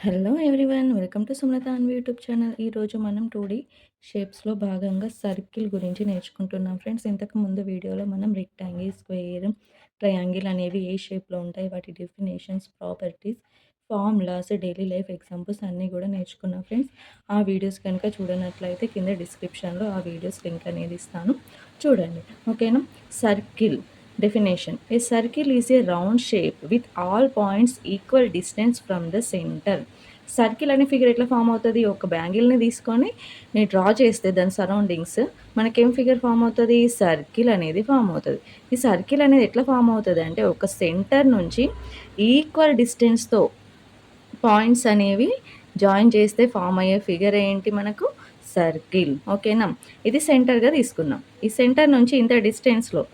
Hello everyone, welcome to Sumalatha Anvi YouTube channel. ఈరోజు మనం 2D షేప్స్లో భాగంగా సర్కిల్ గురించి నేర్చుకుంటున్నాం ఫ్రెండ్స్. ఇంతకు ముందు వీడియోలో మనం రెక్టాంగిల్, స్క్వేర్, ట్రయాంగిల్ అనేవి ఏ షేప్లో ఉంటాయి, వాటి definitions, properties, formulas, daily life examples అన్నీ కూడా నేర్చుకున్నాం ఫ్రెండ్స్. ఆ వీడియోస్ కనుక చూడనట్లయితే కింద డిస్క్రిప్షన్లో ఆ వీడియోస్ లింక్ అనేది ఇస్తాను, చూడండి. ఓకేనా. Circle definition: a circle is a round shape with all points equal distance from the center. Circle అనే ఫిగర్ ఎట్లా ఫామ్ అవుతుంది? ఒక బ్యాంగిల్ని తీసుకొని నేను డ్రా చేస్తే దాని సరౌండింగ్స్ మనకేం ఫిగర్ ఫామ్ అవుతుంది? సర్కిల్ అనేది ఫామ్ అవుతుంది. ఈ సర్కిల్ అనేది ఎట్లా ఫామ్ అవుతుంది అంటే, ఒక సెంటర్ నుంచి ఈక్వల్ డిస్టెన్స్తో పాయింట్స్ అనేవి జాయిన్ చేస్తే ఫామ్ అయ్యే ఫిగర్ ఏంటి? మనకు సర్కిల్. ఓకేనా. ఇది సెంటర్గా తీసుకున్నాం. ఈ సెంటర్ నుంచి ఇంత డిస్టెన్స్లో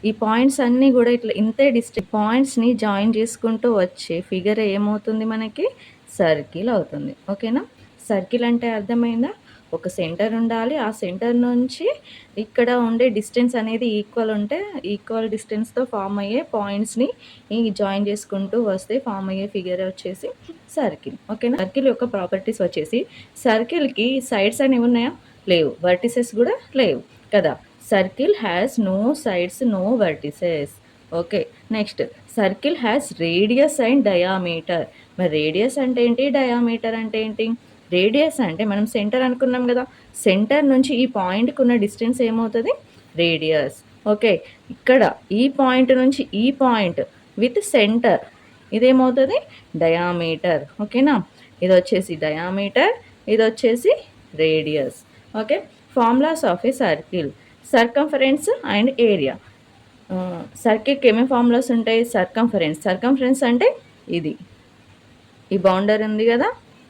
ఈ పాయింట్స్ అన్నీ కూడా ఇట్లా ఇంతే డిస్టెన్స్ పాయింట్స్ని జాయిన్ చేసుకుంటూ వచ్చే ఫిగర్ ఏమవుతుంది? మనకి సర్కిల్ అవుతుంది. ఓకేనా. సర్కిల్ అంటే అర్థమైందా? ఒక సెంటర్ ఉండాలి, ఆ సెంటర్ నుంచి ఇక్కడ ఉండే డిస్టెన్స్ అనేది ఈక్వల్ ఉంటే ఈక్వల్ డిస్టెన్స్తో ఫామ్ అయ్యే పాయింట్స్ని జాయిన్ చేసుకుంటూ వస్తే ఫామ్ అయ్యే ఫిగర్ వచ్చేసి సర్కిల్. ఓకేనా. సర్కిల్ యొక్క ప్రాపర్టీస్ వచ్చేసి, సర్కిల్కి సైడ్స్ అనేవి ఉన్నాయా? లేవు. వర్టిసెస్ కూడా లేవు కదా. Circle has no sides, no vertices. Okay. Next, circle has radius and diameter. మరి రేడియస్ అంటే ఏంటి, డయామీటర్ అంటే ఏంటి? రేడియస్ అంటే మనం సెంటర్ అనుకున్నాం కదా, సెంటర్ నుంచి ఈ పాయింట్కి ఉన్న డిస్టెన్స్ ఏమవుతుంది? రేడియస్. ఓకే. ఇక్కడ ఈ పాయింట్ నుంచి ఈ పాయింట్ విత్ సెంటర్ ఇదేమవుతుంది? డయామీటర్. ఓకేనా. ఇది వచ్చేసి డయామీటర్, ఇది వచ్చేసి radius. Okay. Formulas of a circle: circumference and area. సర్కిల్కి ఏమేమి ఫార్ములాస్ ఉంటాయి? సర్కంఫరెన్స్ అంటే ఇది, ఈ బౌండరీ ఉంది కదా,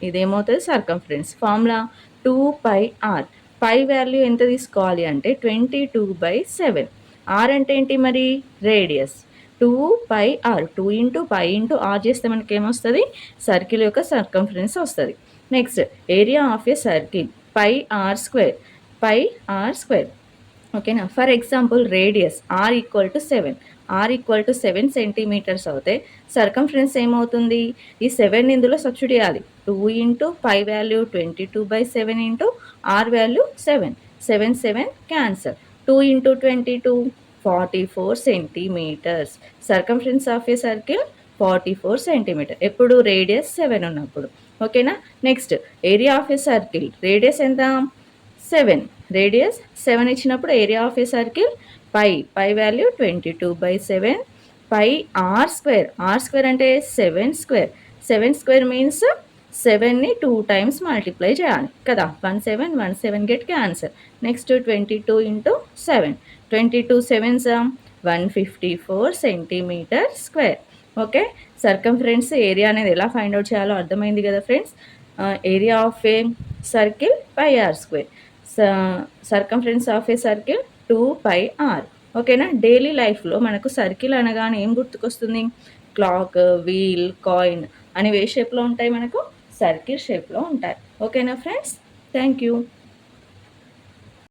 ఇదేమవుతుంది? Circumference. Formula 2πr. Pi value ఎంత తీసుకోవాలి అంటే 22/7. ఆర్ అంటే ఏంటి మరి? Radius. 2πr, 2 into pi into r చేస్తే మనకి ఏమొస్తుంది? సర్కిల్ యొక్క సర్కంఫరెన్స్ వస్తుంది. Next, area of a circle πr². πr². ఓకేనా. For example, radius r = 7. r = 7 centimetres అవుతే సర్కంఫరెన్స్ ఏమవుతుంది? ఈ 7 ఇందులో సబ్స్టిట్యూట్ చేయాలి. 2 into pi value 22/7 into r value 7. 7 7 cancer. 2 into 22 44 centimetres. Circumference of a circle 44 centimetre. ఎప్పుడు? Radius 7 ఉన్నప్పుడు. ఓకేనా. Next, area of a circle. Radius ఎంత? 7. రేడియస్ 7 ఇచ్చినప్పుడు area of a circle pi value 22/7 πr². r² అంటే 7². 7² means 7ని 2 times multiply చేయాలి కదా. 1 7 1 7 get cancel. Next 22 into 7. 22 7s 154 centimetre square. Okay. Circumference, area అనేది ఎలా ఫైండ్ అవుట్ చేయాలో అర్థమైంది కదా friends. Area of a circle πr². Circumference of a circle 2πr. ఓకేనా. Daily లైఫ్లో మనకు సర్కిల్ అనగానే ఏం గుర్తుకొస్తుంది? క్లాక్, వీల్, కాయిన్ అనేవి ఏ షేప్లో ఉంటాయి? మనకు సర్కిల్ షేప్లో ఉంటాయి. ఓకేనా ఫ్రెండ్స్. Thank you.